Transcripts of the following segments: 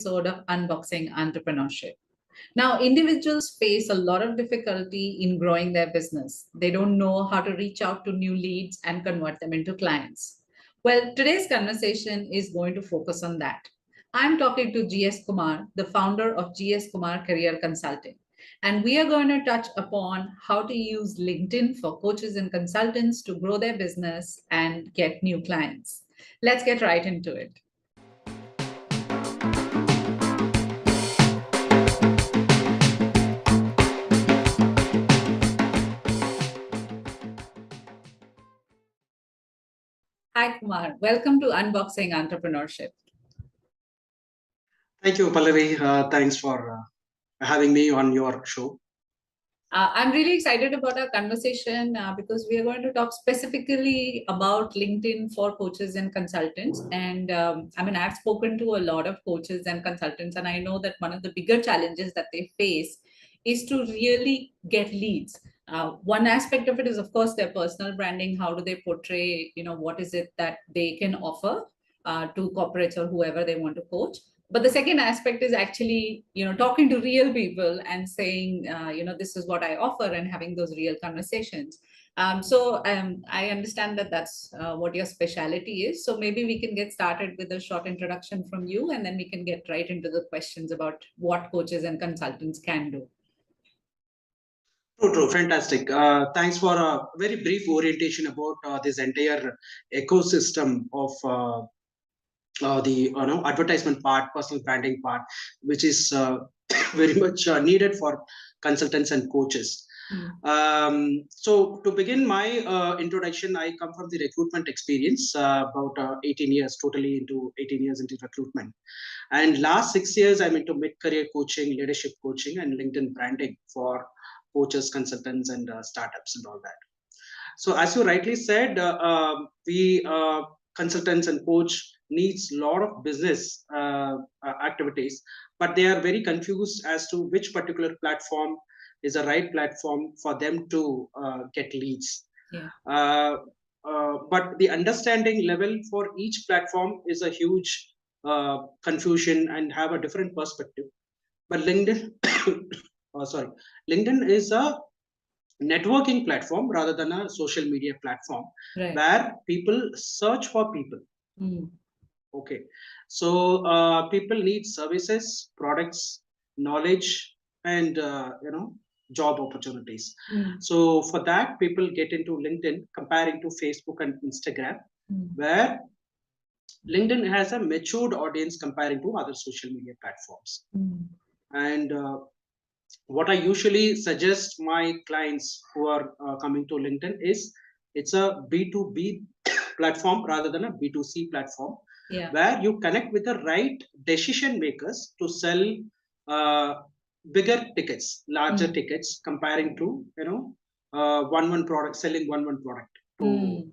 Episode of Unboxing Entrepreneurship. Now, individuals face a lot of difficulty in growing their business. They don't know how to reach out to new leads and convert them into clients. Well, today's conversation is going to focus on that. I'm talking to GS Kumar, the founder of GS Kumar Career Consulting. And we are going to touch upon how to use LinkedIn for coaches and consultants to grow their business and get new clients. Let's get right into it. Hi, Kumar. Welcome to Unboxing Entrepreneurship. Thank you, Pallavi. Thanks for having me on your show. I'm really excited about our conversation because we are going to talk specifically about LinkedIn for coaches and consultants. And I've spoken to a lot of coaches and consultants, and I know that one of the bigger challenges that they face is to really get leads. One aspect of it is, of course, their personal branding. How do they portray, what is it that they can offer to corporates or whoever they want to coach? But the second aspect is actually talking to real people and saying this is what I offer and having those real conversations. I understand that that's what your specialty is, so maybe we can get started with a short introduction from you, and then we can get right into the questions about what coaches and consultants can do. True, fantastic. Thanks for a very brief orientation about this entire ecosystem of the advertisement part, personal branding part, which is very much needed for consultants and coaches. So to begin my introduction, I come from the recruitment experience, about 18 years, totally into 18 years into recruitment. And last 6 years, I'm into mid-career coaching, leadership coaching, and LinkedIn branding for coaches, consultants, and startups and all that. So as you rightly said, we consultants and coach needs a lot of business activities, but they are very confused as to which particular platform is the right platform for them to get leads. Yeah. But the understanding level for each platform is a huge confusion and have a different perspective. But LinkedIn, LinkedIn is a networking platform rather than a social media platform, Right. where people search for people. Okay, so people need services, products, knowledge, and job opportunities. So for that, people get into LinkedIn, comparing to Facebook and Instagram, where LinkedIn has a matured audience comparing to other social media platforms. And what I usually suggest my clients who are coming to LinkedIn is it's a B2B platform rather than a B2C platform, where you connect with the right decision makers to sell bigger tickets, larger tickets, comparing to one product, selling one product to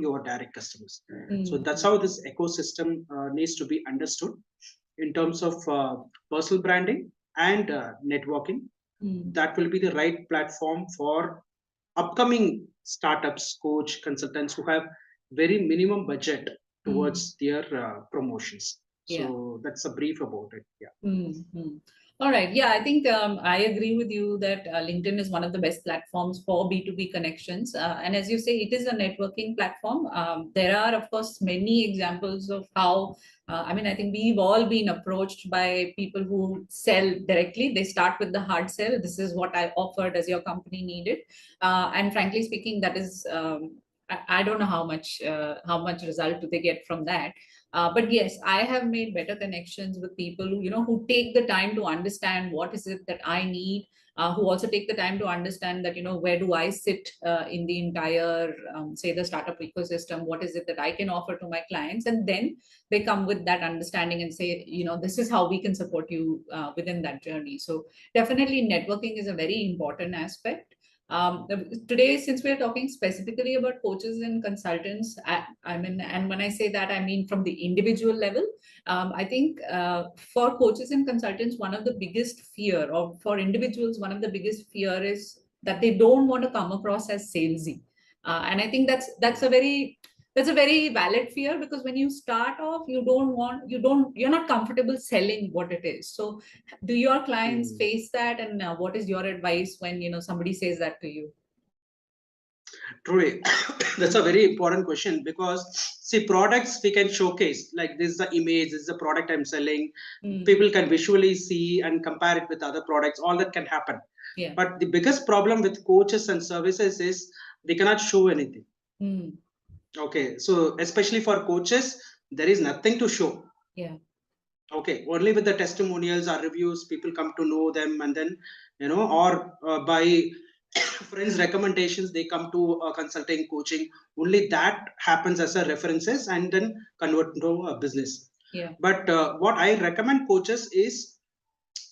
your direct customers. So that's how this ecosystem needs to be understood in terms of personal branding and networking. That will be the right platform for upcoming startups, coach, consultants who have very minimum budget towards their promotions. So that's a brief about it. Yeah. All right. Yeah, I think I agree with you that LinkedIn is one of the best platforms for B2B connections. And as you say, it is a networking platform. There are, of course, many examples of how, I think we've all been approached by people who sell directly. They start with the hard sell. This is what I offer. Does your company need it? And frankly speaking, that is, I don't know how much result do they get from that. But yes, I have made better connections with people who take the time to understand what is it that I need, who also take the time to understand that, where do I sit in the entire, say, the startup ecosystem, what is it that I can offer to my clients? And then they come with that understanding and say, this is how we can support you within that journey. So definitely networking is a very important aspect. Today, since we're talking specifically about coaches and consultants, and when I say that, I mean from the individual level. I think for coaches and consultants, one of the biggest fear, or for individuals, one of the biggest fear is that they don't want to come across as salesy. And I think that's a very That's a very valid fear, because when you start off, you're not comfortable selling what it is. So do your clients face that? And what is your advice when, somebody says that to you? Truly, that's a very important question, because see, products we can showcase, like this is the image, this is the product I'm selling. People can visually see and compare it with other products. All that can happen. Yeah. But the biggest problem with coaches and services is they cannot show anything. Okay, so especially for coaches, there is nothing to show. Yeah. Okay, only with the testimonials or reviews, people come to know them, and then or by friends' recommendations, they come to consulting, coaching. Only that happens as a references, and then convert into a business. Yeah. But what I recommend coaches is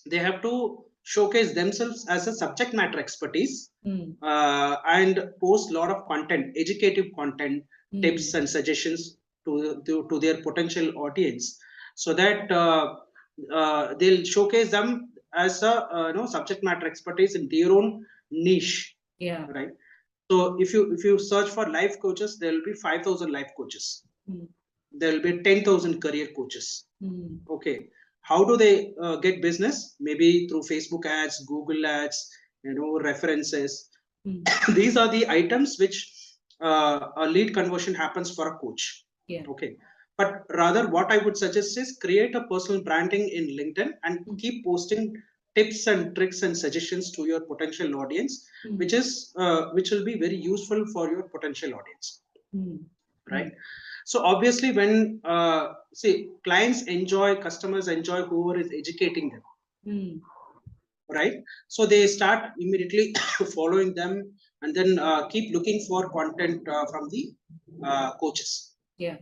they have to showcase themselves as a subject matter expertise, and post a lot of content, educative content, tips and suggestions to their potential audience, so that they'll showcase them as a subject matter expertise in their own niche. Yeah. Right. So if you search for life coaches, there will be 5,000 life coaches. There will be 10,000 career coaches. Okay. How do they get business? Maybe through Facebook ads, Google ads, references. These are the items which a lead conversion happens for a coach. Yeah. Okay. But rather, what I would suggest is create a personal branding in LinkedIn and keep posting tips and tricks and suggestions to your potential audience, which will be very useful for your potential audience. Right. So obviously, when clients enjoy, customers enjoy whoever is educating them. Right. So they start immediately following them, and then keep looking for content from the coaches. Yeah.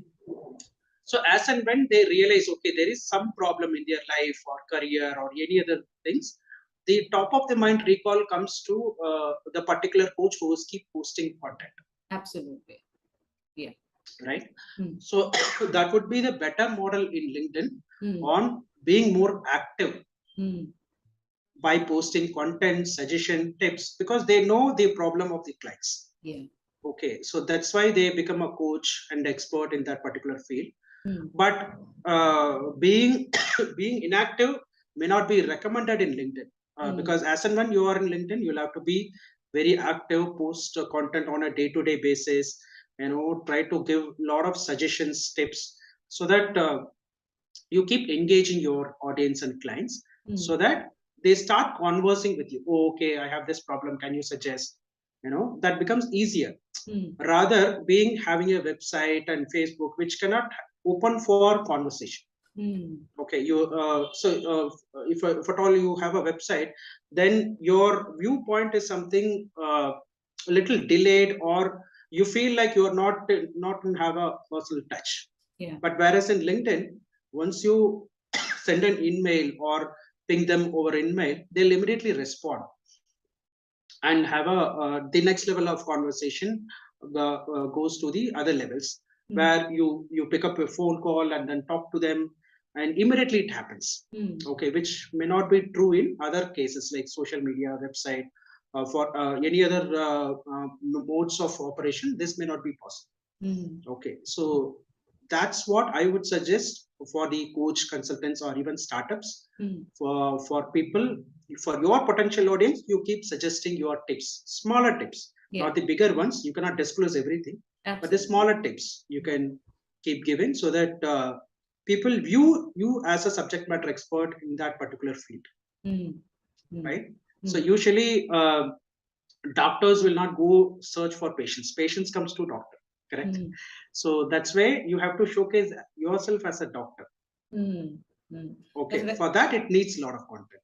So as and when they realize, okay, there is some problem in their life or career or any other things, the top of the mind recall comes to the particular coach who is keep posting content. Absolutely. Yeah. Right. So that would be the better model in LinkedIn on being more active by posting content, suggestion, tips, because they know the problem of the clients. Yeah. Okay, so that's why they become a coach and expert in that particular field. But being being inactive may not be recommended in LinkedIn, because as and when you are in LinkedIn, you'll have to be very active, post content on a day-to-day basis. Try to give a lot of suggestions, tips, so that you keep engaging your audience and clients, so that they start conversing with you. Oh, okay, I have this problem. Can you suggest? That becomes easier. Rather, being having a website and Facebook which cannot open for conversation. Okay, you if at all you have a website, then your viewpoint is something a little delayed, or you feel like you are not have a personal touch. Yeah. But whereas in LinkedIn, once you send an email or ping them over email, they'll immediately respond and have the next level of conversation goes to the other levels, where you pick up a phone call and then talk to them, and immediately it happens. Okay, which may not be true in other cases like social media, website, for any other modes of operation. This may not be possible. Okay, so that's what I would suggest for the coach, consultants, or even startups. For people, for your potential audience, you keep suggesting your tips, smaller tips, not the bigger ones. You cannot disclose everything. Absolutely. But the smaller tips you can keep giving, so that people view you as a subject matter expert in that particular field. Right. So usually doctors will not go search for patients comes to doctor. Correct. So that's why you have to showcase yourself as a doctor. Okay, for that it needs a lot of content.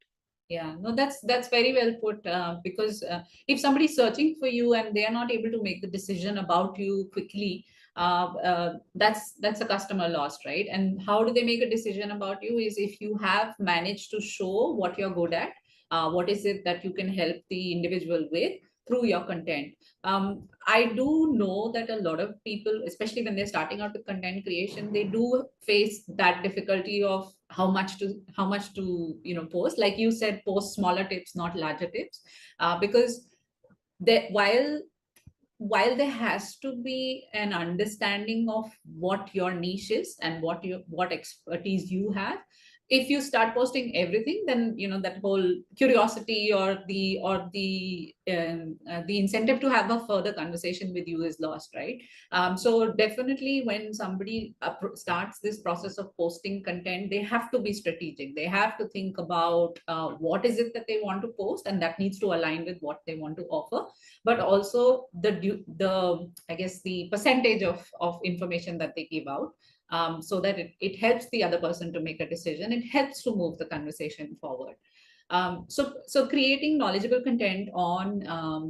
Yeah, no, that's very well put, because if somebody's searching for you and they are not able to make the decision about you quickly, that's a customer lost, right? And how do they make a decision about you is if you have managed to show what you're good at, what is it that you can help the individual with through your content. I do know that a lot of people, especially when they're starting out with content creation, they do face that difficulty of how much to post. Like you said, post smaller tips, not larger tips, because while while there has to be an understanding of what your niche is and what expertise you have, if you start posting everything, then that whole curiosity or the incentive to have a further conversation with you is lost, right? So definitely when somebody starts this process of posting content, they have to be strategic. They have to think about what is it that they want to post, and that needs to align with what they want to offer, but also the I guess the percentage of information that they give out, so that it helps the other person to make a decision. It helps to move the conversation forward. So creating knowledgeable content on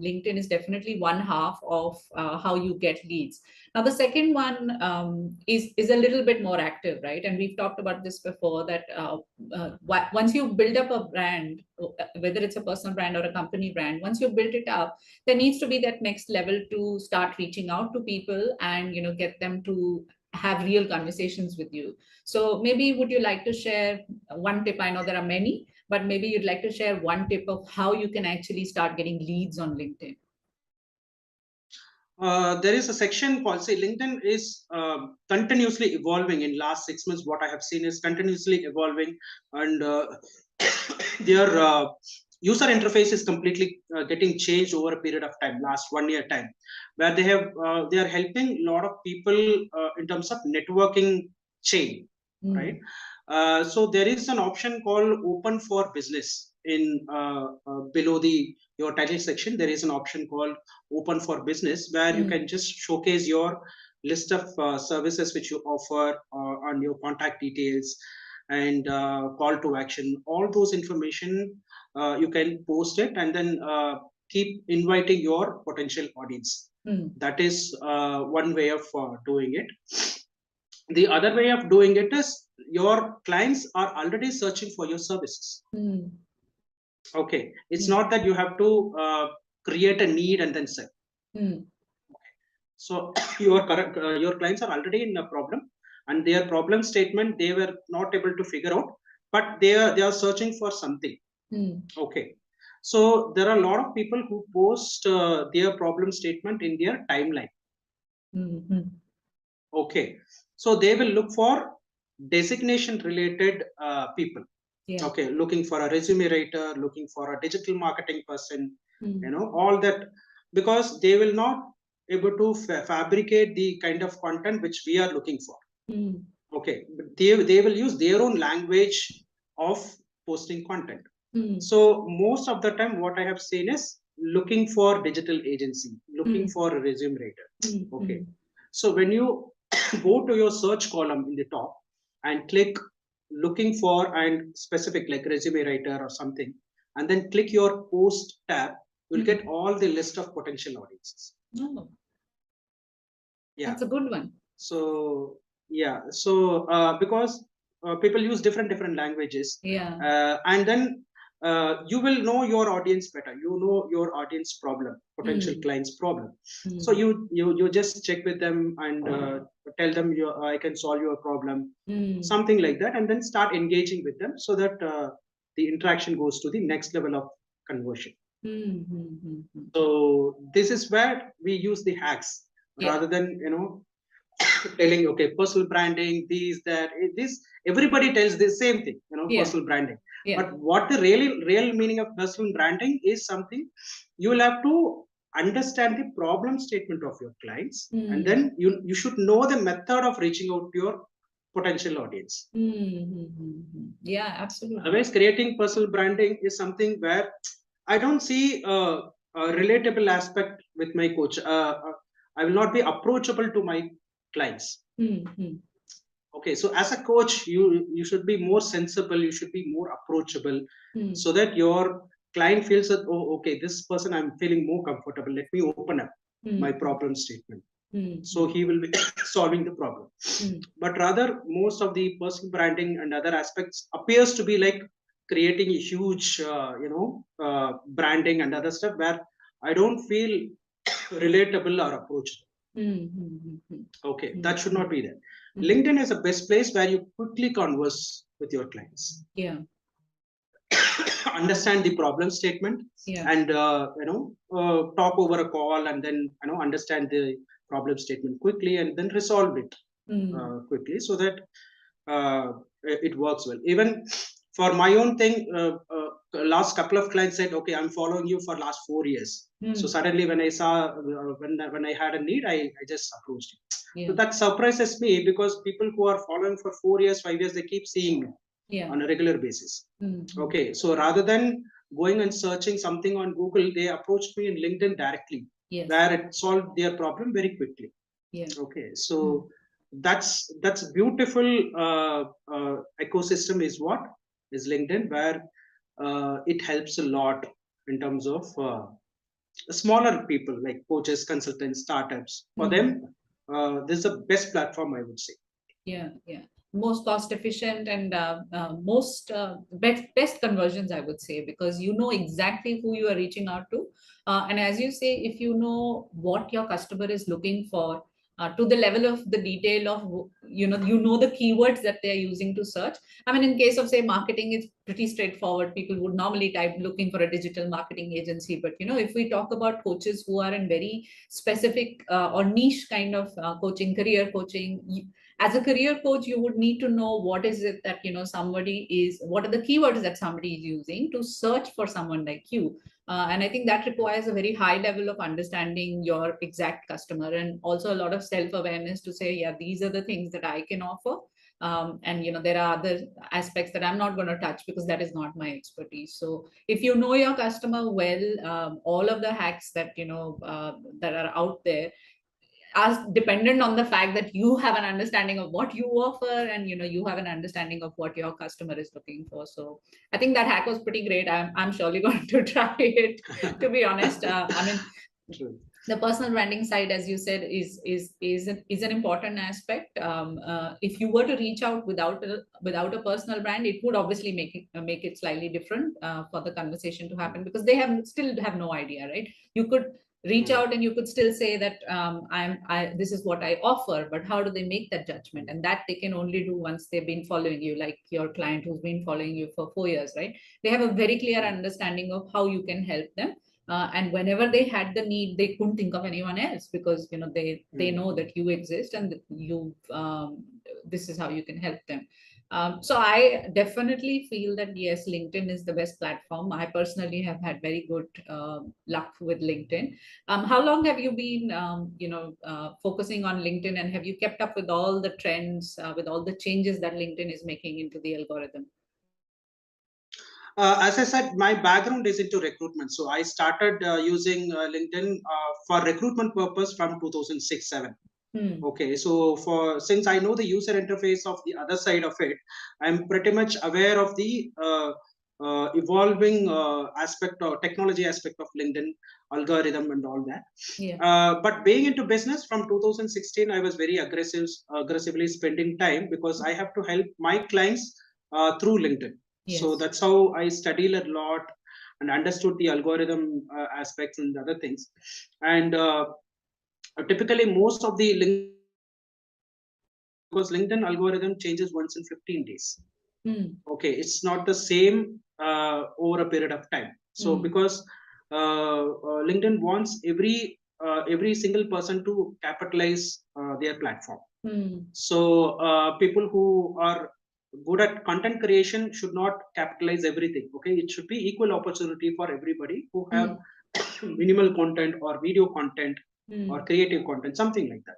LinkedIn is definitely one half of how you get leads. Now, the second one is a little bit more active, right? And we've talked about this before, that once you build up a brand, whether it's a personal brand or a company brand, once you build it up, there needs to be that next level to start reaching out to people and get them to have real conversations with you. So maybe would you like to share one tip? I know there are many, but maybe you'd like to share one tip of how you can actually start getting leads on LinkedIn. There is a section called, say, LinkedIn is continuously evolving. In last 6 months, what I have seen is continuously evolving, and their user interface is completely getting changed over a period of time, last 1 year time, where they are helping a lot of people in terms of networking chain, right? So there is an option called Open for Business in below your title section. There is an option called Open for Business, where you can just showcase your list of services which you offer on your contact details and call to action. All those information you can post it, and then keep inviting your potential audience. That is one way of doing it. The other way of doing it is your clients are already searching for your services. Okay, it's not that you have to create a need and then sell. So your clients are already in a problem, and their problem statement they were not able to figure out, but they are searching for something. Okay, so there are a lot of people who post their problem statement in their timeline. Okay, so they will look for designation related people. Okay, looking for a resume writer, looking for a digital marketing person, all that, because they will not able to fabricate the kind of content which we are looking for. Okay, but they will use their own language of posting content. So most of the time what I have seen is looking for digital agency, looking for a resume writer. Okay, so when you go to your search column in the top and click looking for and specific like resume writer or something, and then click your post tab, you'll get all the list of potential audiences. Yeah, that's a good one. So yeah, so because people use different languages, and then you will know your audience better. You know your audience problem, potential clients problem. So you just check with them and tell them I can solve your problem, something like that, and then start engaging with them so that the interaction goes to the next level of conversion. So this is where we use the hacks rather than telling personal branding, this everybody tells the same thing, personal branding. But what the real meaning of personal branding is something you will have to understand the problem statement of your clients, and then you should know the method of reaching out to your potential audience. Yeah, absolutely. Otherwise, creating personal branding is something where I don't see a relatable aspect with my coach. I will not be approachable to my clients. Okay, so as a coach, you should be more sensible, you should be more approachable, so that your client feels that, oh, okay, this person I'm feeling more comfortable, let me open up my problem statement. So he will be solving the problem. But rather, most of the personal branding and other aspects appears to be like creating a huge branding and other stuff where I don't feel relatable or approachable. Okay, that should not be there. LinkedIn is the best place where you quickly converse with your clients. Yeah. understand the problem statement, and talk over a call, and then understand the problem statement quickly, and then resolve it quickly, so that it works well. Even for my own thing, last couple of clients said, okay, I'm following you for last 4 years. So suddenly when I saw, when I had a need, I just approached you. So that surprises me, because people who are following for 4 years, 5 years, they keep seeing me on a regular basis. Okay, so rather than going and searching something on Google, they approached me in LinkedIn directly, where it solved their problem very quickly. Okay, so that's beautiful ecosystem is what is LinkedIn, where it helps a lot in terms of smaller people like coaches, consultants, startups. For them, this is the best platform, I would say. Most cost efficient and most best conversions, I would say, because you know exactly who you are reaching out to, and as you say, if you know what your customer is looking for, to the level of the detail of you know the keywords that they're using to search. I mean, in case of say marketing, it's pretty straightforward. People would normally type looking for a digital marketing agency, but if we talk about coaches who are in very specific or niche kind of coaching, career coaching, as a career coach, you would need to know what is it that somebody is, what are the keywords that somebody is using to search for someone like you. And I think that requires a very high level of understanding your exact customer, and also a lot of self-awareness to say, yeah, these are the things that I can offer. And there are other aspects that I'm not going to touch because that is not my expertise. So if you know your customer well, all of the hacks that that are out there are dependent on the fact that you have an understanding of what you offer, and you have an understanding of what your customer is looking for. So I think that hack was pretty great. I'm surely going to try it, to be honest. I mean, the personal branding side, as you said, is an important aspect. If you were to reach out without a personal brand, it would obviously make it slightly different for the conversation to happen, because they still have no idea, right? You could reach out and you could still say that this is what I offer, but how do they make that judgment? And that they can only do once they've been following you, like your client who's been following you for 4 years, right? They have a very clear understanding of how you can help them. And whenever they had the need, they couldn't think of anyone else, because they know that you exist, and that this is how you can help them. So I definitely feel that yes, LinkedIn is the best platform. I personally have had very good luck with LinkedIn. How long have you been focusing on LinkedIn, and have you kept up with all the trends, with all the changes that LinkedIn is making into the algorithm? As I said, my background is into recruitment. So I started using LinkedIn for recruitment purpose from 2006-7. Okay, so since I know the user interface of the other side of it, I'm pretty much aware of the evolving aspect or technology aspect of LinkedIn algorithm and all that. But being into business from 2016, I was very aggressively spending time, because I have to help my clients through LinkedIn. So that's how I studied a lot and understood the algorithm aspects and other things. And typically most of the because LinkedIn algorithm changes once in 15 days. Okay, it's not the same over a period of time. So because LinkedIn wants every single person to capitalize their platform. So people who are good at content creation should not capitalize everything. Okay, it should be equal opportunity for everybody who have minimal content or video content or creative content, something like that.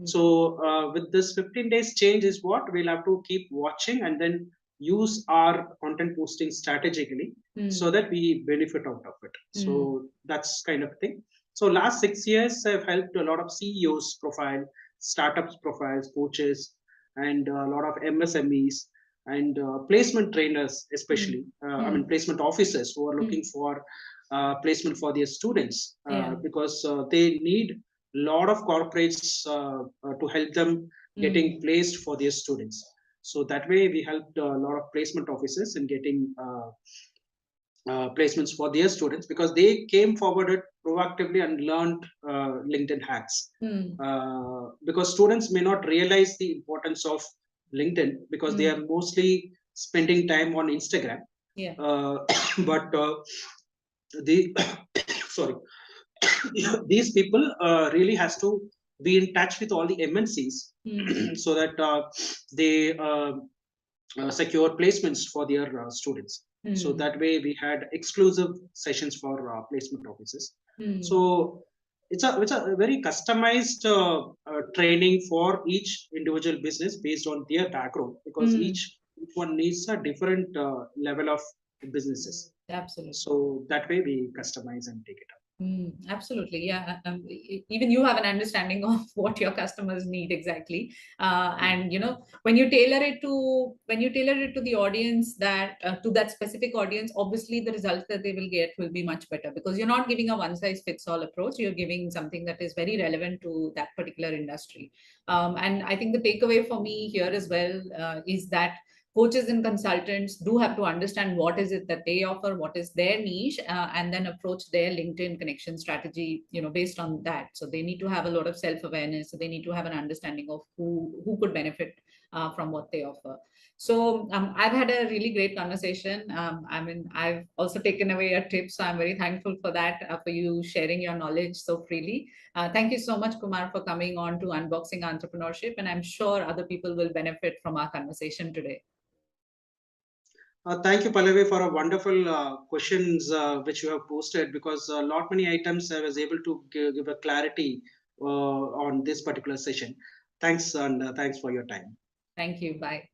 So with this 15 days change is what we'll have to keep watching, and then use our content posting strategically so that we benefit out of it. So that's kind of thing. So last 6 years, I've helped a lot of CEOs profile, startups profiles, coaches, and a lot of MSMEs and placement trainers, especially. I mean, placement officers who are looking for placement for their students, because they need a lot of corporates to help them getting placed for their students. So that way we helped a lot of placement officers in getting placements for their students, because they came forward proactively and learned LinkedIn hacks. Because students may not realize the importance of LinkedIn, because they are mostly spending time on Instagram. Yeah. But the sorry, these people really has to be in touch with all the MNCs so that they secure placements for their students. So that way we had exclusive sessions for placement offices. So it's a very customized training for each individual business based on their background, because each one needs a different level of businesses. Absolutely. So that way we customize and take it up. Absolutely, yeah. Even you have an understanding of what your customers need exactly, and when you tailor it to the audience, that to that specific audience, obviously the results that they will get will be much better, because you're not giving a one size fits all approach. You're giving something that is very relevant to that particular industry. And I think the takeaway for me here as well is that coaches and consultants do have to understand what is it that they offer, what is their niche, and then approach their LinkedIn connection strategy, based on that. So they need to have a lot of self-awareness. So they need to have an understanding of who could benefit from what they offer. So I've had a really great conversation. I've also taken away a tip, so I'm very thankful for that, for you sharing your knowledge so freely. Thank you so much, Kumar, for coming on to Unboxing Entrepreneurship, and I'm sure other people will benefit from our conversation today. Thank you, Pallavi, for a wonderful questions which you have posted, because a lot many items I was able to give a clarity on this particular session. Thanks, and thanks for your time. Thank you. Bye.